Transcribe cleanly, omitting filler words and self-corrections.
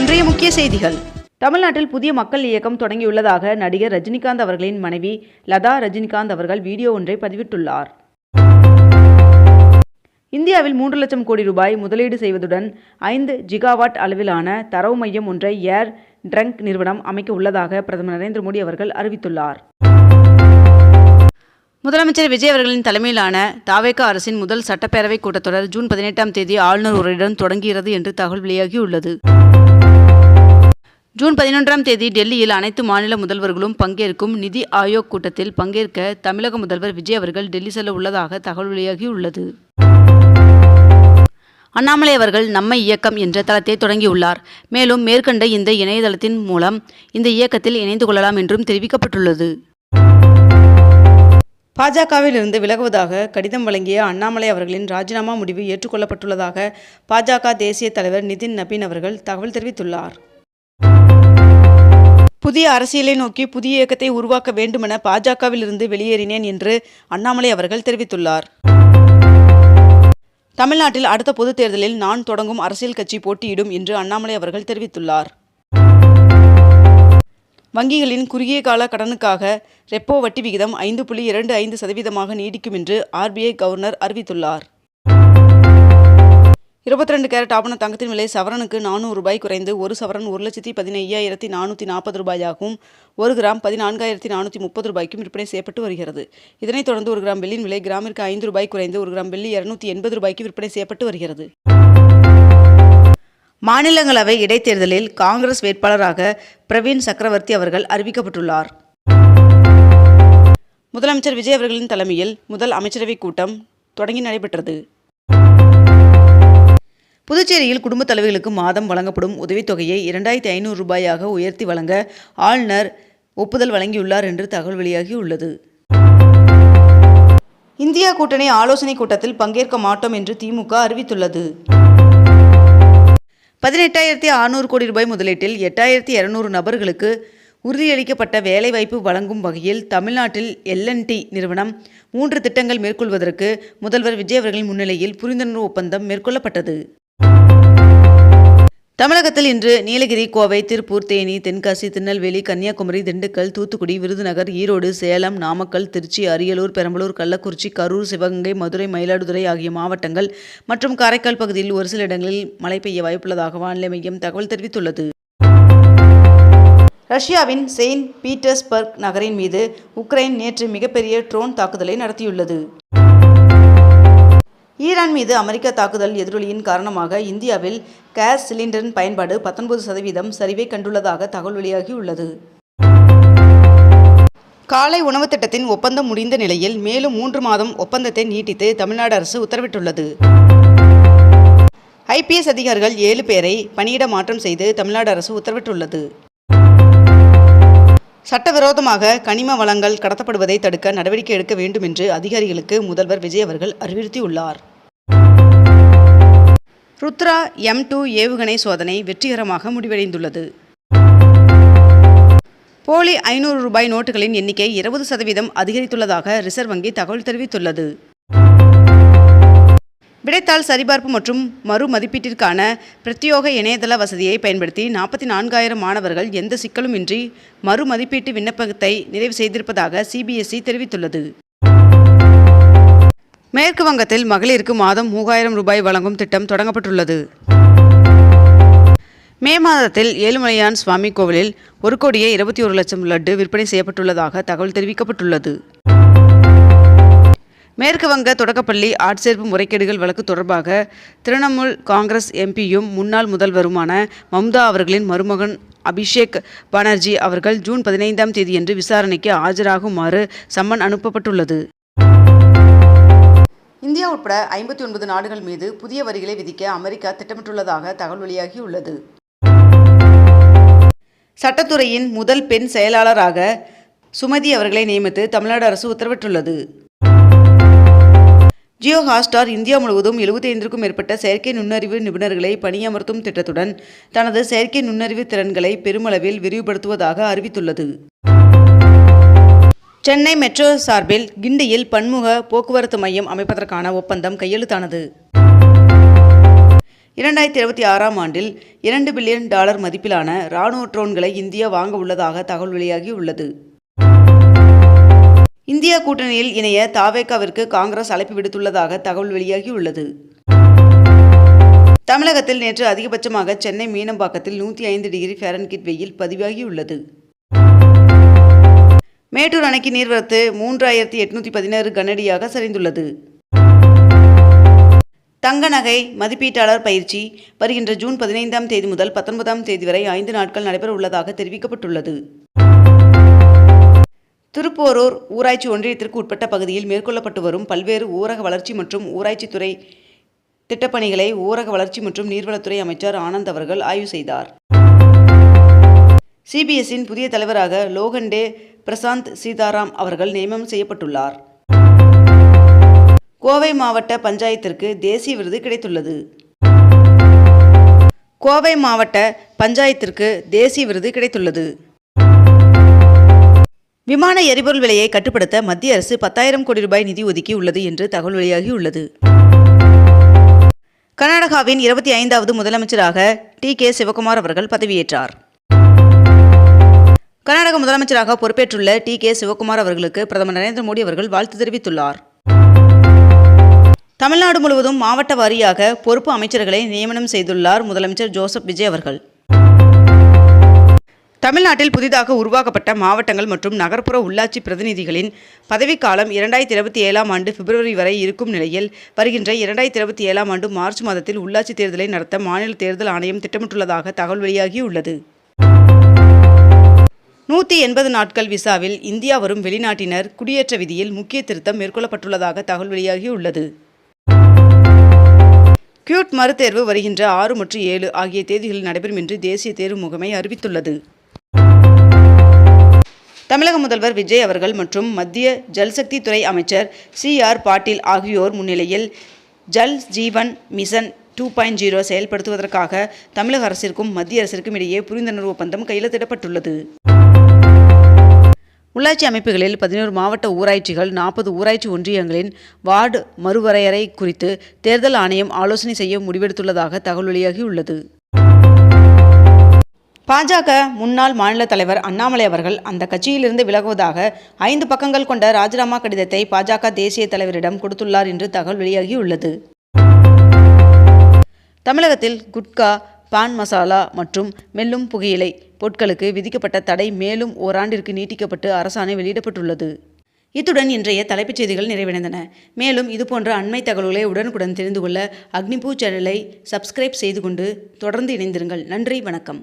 இன்றைய முக்கிய செய்திகள். தமிழ்நாட்டில் புதிய மக்கள் இயக்கம் தொடங்கியுள்ளதாக நடிகர் ரஜினிகாந்த் அவர்களின் மனைவி லதா ரஜினிகாந்த் அவர்கள் வீடியோ ஒன்றை பதிவிட்டுள்ளார். இந்தியாவில் 3 லட்சம் கோடி ரூபாய் முதலீடு செய்வதுடன் 5 ஜிகாவாட் அளவிலான தரவு மையம் ஒன்றை ஏர் ட்ரங்க் நிறுவனம் அமைக்க உள்ளதாக பிரதமர் நரேந்திர மோடி அவர்கள் அறிவித்துள்ளார். முதலமைச்சர் விஜய் அவர்களின் தலைமையிலான தாவேகா அரசின் முதல் சட்டப்பேரவை கூட்டத்தொடர் ஜூன் 18ஆம் தேதி ஆளுநர் உரையுடன் தொடங்குகிறது என்று தகவல் வெளியாகியுள்ளது. ஜூன் 11ஆம் தேதி டெல்லியில் அனைத்து மாநில முதல்வர்களும் பங்கேற்கும் நிதி ஆயோக் கூட்டத்தில் பங்கேற்க தமிழக முதல்வர் விஜய் அவர்கள் டெல்லி செல்ல உள்ளதாக தகவல் வெளியாகியுள்ளது. அண்ணாமலை அவர்கள் நம்ம இயக்கம் என்ற தளத்தை தொடங்கியுள்ளார். மேலும் மேற்கண்ட இந்த இணையதளத்தின் மூலம் இந்த இயக்கத்தில் இணைந்து கொள்ளலாம் என்றும் தெரிவிக்கப்பட்டுள்ளது. பாஜகவில் இருந்து விலகுவதாக கடிதம் வழங்கிய அண்ணாமலை அவர்களின் ராஜினாமா முடிவு ஏற்றுக்கொள்ளப்பட்டுள்ளதாக பாஜக தேசிய தலைவர் நிதின் நபீன் அவர்கள் தகவல் தெரிவித்துள்ளார். புதிய அரசியலை நோக்கி புதிய இயக்கத்தை உருவாக்க வேண்டுமென பாஜகவில் இருந்து வெளியேறினேன் என்று அண்ணாமலை அவர்கள் தெரிவித்துள்ளார். தமிழ்நாட்டில் அடுத்த பொதுத் தேர்தலில் நான் தொடங்கும் அரசியல் கட்சி போட்டியிடும் என்று அண்ணாமலை அவர்கள் தெரிவித்துள்ளார். வங்கிகளின் குறுகிய கால கடனுக்காக ரெப்போ வட்டி விகிதம் 5.25% நீடிக்கும் என்று RBI கவர்னர் அறிவித்துள்ளார். 22 கேரட் ஆபண தங்கத்தின் விலை சவரனுக்கு 400 ரூபாய் குறைந்து ஒரு சவரன் 1,15,440 ரூபாயாகவும் 1 கிராம் 14,430 ரூபாய்க்கும் விற்பனை செய்யப்பட்டு வருகிறது. இதனைத் தொடர்ந்து 1 கிராம் வெள்ளியின் விலை கிராமிற்கு 5 ரூபாய் குறைந்து 1 கிராம் வெள்ளி 280 ரூபாய்க்கு விற்பனை செய்யப்பட்டு வருகிறது. மாநிலங்களவை இடைத்தேர்தலில் காங்கிரஸ் வேட்பாளராக பிரவீன் சக்கரவர்த்தி அவர்கள் அறிவிக்கப்பட்டுள்ளார். முதலமைச்சர் விஜய் அவர்களின் தலைமையில் முதல் அமைச்சரவைக் கூட்டம் தொடங்கி நடைபெற்றது. புதுச்சேரியில் குடும்ப தலைவிகளுக்கு மாதம் வழங்கப்படும் உதவித்தொகையை 2,500 ரூபாயாக உயர்த்தி வழங்க ஆளுநர் ஒப்புதல் வழங்கியுள்ளார் என்று தகவல் வெளியாகியுள்ளது. இந்தியா கூட்டணி ஆலோசனைக் கூட்டத்தில் பங்கேற்க மாட்டோம் என்று திமுக அறிவித்துள்ளது. 18,600 கோடி ரூபாய் முதலீட்டில் 8,200 நபர்களுக்கு உறுதியளிக்கப்பட்ட வேலைவாய்ப்பு வழங்கும் வகையில் தமிழ்நாட்டில் L&T நிறுவனம் 3 திட்டங்கள் மேற்கொள்வதற்கு முதல்வர் விஜய் அவர்களின் முன்னிலையில் புரிந்துணர்வு ஒப்பந்தம் மேற்கொள்ளப்பட்டது. தமிழகத்தில் இன்று நீலகிரி, கோவை, திருப்பூர், தேனி, தென்காசி, திருநெல்வேலி, கன்னியாகுமரி, திண்டுக்கல், தூத்துக்குடி, விருதுநகர், ஈரோடு, சேலம், நாமக்கல், திருச்சி, அரியலூர், பெரம்பலூர், கள்ளக்குறிச்சி, கரூர், சிவகங்கை, மதுரை, மயிலாடுதுறை ஆகிய மாவட்டங்கள் மற்றும் காரைக்கால் பகுதியில் ஒரு சில இடங்களில் மழை பெய்ய வாய்ப்புள்ளதாக வானிலை மையம் தகவல் தெரிவித்துள்ளது. ரஷ்யாவின் செயின்ட் பீட்டர்ஸ்பர்க் நகரின் மீது உக்ரைன் நேற்று மிகப்பெரிய ட்ரோன் தாக்குதலை நடத்தியுள்ளது. ஈரான் மீது அமெரிக்க தாக்குதல் எதிரொலியின் காரணமாக இந்தியாவில் கேஸ் சிலிண்டரின் பயன்பாடு 19% சரிவை கண்டுள்ளதாக தகவல் வெளியாகியுள்ளது. காலை உணவு திட்டத்தின் ஒப்பந்தம் முடிந்த நிலையில் மேலும் 3 மாதம் ஒப்பந்தத்தை நீட்டித்து தமிழ்நாடு அரசு உத்தரவிட்டுள்ளது. IPS அதிகாரிகள் 7 பேரை பணியிட மாற்றம் செய்து தமிழ்நாடு அரசு உத்தரவிட்டுள்ளது. சட்டவிரோதமாக கனிம வளங்கள் கடத்தப்படுவதை தடுக்க நடவடிக்கை எடுக்க வேண்டும் என்று அதிகாரிகளுக்கு முதல்வர் விஜய் அவர்கள் அறிவுறுத்தியுள்ளார். ருத்ரா M2 ஏவுகணை சோதனை வெற்றிகரமாக முடிவடைந்துள்ளது. போலி 500 ரூபாய் நோட்டுகளின் எண்ணிக்கை 20% அதிகரித்துள்ளதாக ரிசர்வ் வங்கி தகவல் தெரிவித்துள்ளது. விடைத்தாள் சரிபார்ப்பு மற்றும் மறு மதிப்பீட்டிற்கான பிரத்யோக இணையதள வசதியை பயன்படுத்தி 44,000 மாணவர்கள் எந்த சிக்கலும் இன்றி மறு மதிப்பீட்டு விண்ணப்பத்தை நிறைவு செய்திருப்பதாக CBSE தெரிவித்துள்ளது. மேற்கு வங்கத்தில் மகளிருக்கு மாதம் 3,000 ரூபாய் வழங்கும் திட்டம் தொடங்கப்பட்டுள்ளது. மே மாதத்தில் ஏழுமலையான் சுவாமி கோவிலில் 1,21,00,000 லட்டு விற்பனை செய்யப்பட்டுள்ளதாக தகவல் தெரிவிக்கப்பட்டுள்ளது. மேற்கு வங்க தொடக்கப்பள்ளி ஆட்சேர்ப்பு முறைகேடுகள் வழக்கு தொடர்பாக திரிணாமுல் காங்கிரஸ் MPயும் முன்னாள் முதல்வருமான மம்தா அவர்களின் மருமகன் அபிஷேக் பானர்ஜி அவர்கள் ஜூன் 15ஆம் தேதியன்று விசாரணைக்கு ஆஜராகுமாறு சம்மன் அனுப்பப்பட்டுள்ளது. இந்தியா உட்பட 59 நாடுகள் மீது புதிய வரிகளை விதிக்க அமெரிக்கா திட்டமிட்டுள்ளதாக தகவல் வெளியாகியுள்ளது. சட்டத்துறையின் முதல் பெண் செயலாளராக சுமதி அவர்களை நியமித்து தமிழ்நாடு அரசு உத்தரவிட்டுள்ளது. ஜியோ ஹாட்ஸ்டார் இந்தியா முழுவதும் 75க்கும் மேற்பட்ட செயற்கை நுண்ணறிவு நிபுணர்களை பணியமர்த்தும் திட்டத்துடன் தனது செயற்கை நுண்ணறிவு திறன்களை பெருமளவில் விரிவுபடுத்துவதாக அறிவித்துள்ளது. சென்னை மெட்ரோ சார்பில் கிண்டியில் பன்முக போக்குவரத்து மையம் அமைப்பதற்கான ஒப்பந்தம் கையெழுத்தானது. 2026ஆம் ஆண்டில் $2 பில்லியன் மதிப்பிலான இராணுவ ட்ரோன்களை இந்தியா வாங்க உள்ளதாக தகவல் வெளியாகியுள்ளது. இந்தியா கூட்டணியில் இணைய தவேகாவிற்கு காங்கிரஸ் அழைப்பு விடுத்துள்ளதாக தகவல் வெளியாகியுள்ளது. தமிழகத்தில் நேற்று அதிகபட்சமாக சென்னை மீனம்பாக்கத்தில் 105°F வெயில் பதிவாகியுள்ளது. மேட்டூர் அணைக்கு நீர்வரத்து 3816 கனஅடியாக சரிந்துள்ளது. தங்க நகை மதிப்பீட்டாளர் பயிற்சி வருகின்ற ஜூன் 15ஆம் தேதி முதல் 19ஆம் தேதி வரை 5 நாட்கள் நடைபெற உள்ளதாக தெரிவிக்கப்பட்டுள்ளது. திருப்போரூர் ஊராட்சி ஒன்றியத்திற்கு உட்பட்ட பகுதியில் மேற்கொள்ளப்பட்டு வரும் பல்வேறு ஊரக வளர்ச்சி மற்றும் ஊராட்சித்துறை திட்டப்பணிகளை ஊரக வளர்ச்சி மற்றும் நீர்வளத்துறை அமைச்சர் ஆனந்த் அவர்கள் ஆய்வு செய்தார். CBSஇன் புதிய தலைவராக லோகண்டே பிரசாந்த் சீதாராம் அவர்கள் நியமனம் செய்யப்பட்டுள்ளார். கோவை மாவட்ட பஞ்சாயத்திற்கு தேசிய விருது கிடைத்துள்ளது. கோவை மாவட்ட பஞ்சாயத்திற்கு தேசிய விருது கிடைத்துள்ளது. விமான எரிபொருள் விலையை கட்டுப்படுத்த மத்திய அரசு 10,000 கோடி ரூபாய் நிதி ஒதுக்கி உள்ளது என்று தகவல் வெளியாகியுள்ளது. கர்நாடகாவின் 25வது முதலமைச்சராக T.K. சிவகுமார் அவர்கள் பதவியேற்றார். கர்நாடக முதலமைச்சராக பொறுப்பேற்றுள்ள T.K. சிவகுமார் அவர்களுக்கு பிரதமர் நரேந்திர மோடி அவர்கள் வாழ்த்து தெரிவித்துள்ளார். தமிழ்நாடு முழுவதும் மாவட்ட வாரியாக பொறுப்பு அமைச்சர்களை நியமனம் செய்துள்ளார் முதலமைச்சர் ஜோசப் விஜய் அவர்கள். தமிழ்நாட்டில் புதிதாக உருவாக்கப்பட்ட மாவட்டங்கள் மற்றும் நகர்ப்புற உள்ளாட்சி பிரதிநிதிகளின் பதவிக்காலம் 2027ஆம் ஆண்டு பிப்ரவரி வரை இருக்கும் நிலையில் வருகின்ற 2027ஆம் ஆண்டு மார்ச் மாதத்தில் உள்ளாட்சி தேர்தலை நடத்த மாநில தேர்தல் ஆணையம் திட்டமிட்டுள்ளதாக தகவல் வெளியாகியுள்ளது. 180 நாட்கள் விசாவில் இந்தியா வரும் வெளிநாட்டினர் குடியேற்ற விதியில் முக்கிய திருத்தம் மேற்கொள்ளப்பட்டுள்ளதாக தகவல் வெளியாகியுள்ளது. கியூட் மறுதேர்வு வருகின்ற 6 மற்றும் 7 ஆகிய தேதிகளில் நடைபெறும் என்று தேசிய தேர்வு முகமை அறிவித்துள்ளது. தமிழக முதல்வர் விஜய் அவர்கள் மற்றும் மத்திய ஜல்சக்தி துறை அமைச்சர் C.R. பாட்டீல் ஆகியோர் முன்னிலையில் ஜல் ஜீவன் மிஷன் 2.0 செயல்படுத்துவதற்காக தமிழக அரசிற்கும் மத்திய அரசிற்கும் இடையே புரிந்துணர்வு ஒப்பந்தம் கையெழுத்திடப்பட்டுள்ளது. உள்ளாட்சி அமைப்புகளில் 11 மாவட்ட ஊராட்சிகள் 40 ஊராட்சி ஒன்றியங்களின் வார்டு மறுவரையறை குறித்து தேர்தல் ஆணையம் ஆலோசனை செய்ய முடிவெடுத்துள்ளதாக தகவல் வெளியாகியுள்ளது. பாஜக முன்னாள் மாநில தலைவர் அண்ணாமலை அவர்கள் அந்த கட்சியிலிருந்து விலகுவதாக 5 பக்கங்கள் கொண்ட ராஜினாமா கடிதத்தை பாஜக தேசிய தலைவரிடம் கொடுத்துள்ளார் என்று தகவல் வெளியாகியுள்ளது. தமிழகத்தில் குட்கா, பான் மசாலா மற்றும் மெல்லும் புகையிலை பொருட்களுக்கு விதிக்கப்பட்ட தடை மேலும் ஓராண்டிற்கு நீட்டிக்கப்பட்டு அரசாணை வெளியிடப்பட்டுள்ளது. இத்துடன் இன்றைய தலைப்புச் செய்திகள் நிறைவடைந்தன. மேலும் இதுபோன்ற அண்மை தகவல்களை உடனுக்குடன் தெரிந்து கொள்ள அக்னிபூ சேனலை சப்ஸ்கிரைப் செய்து கொண்டு தொடர்ந்து இணைந்திருங்கள். நன்றி, வணக்கம்.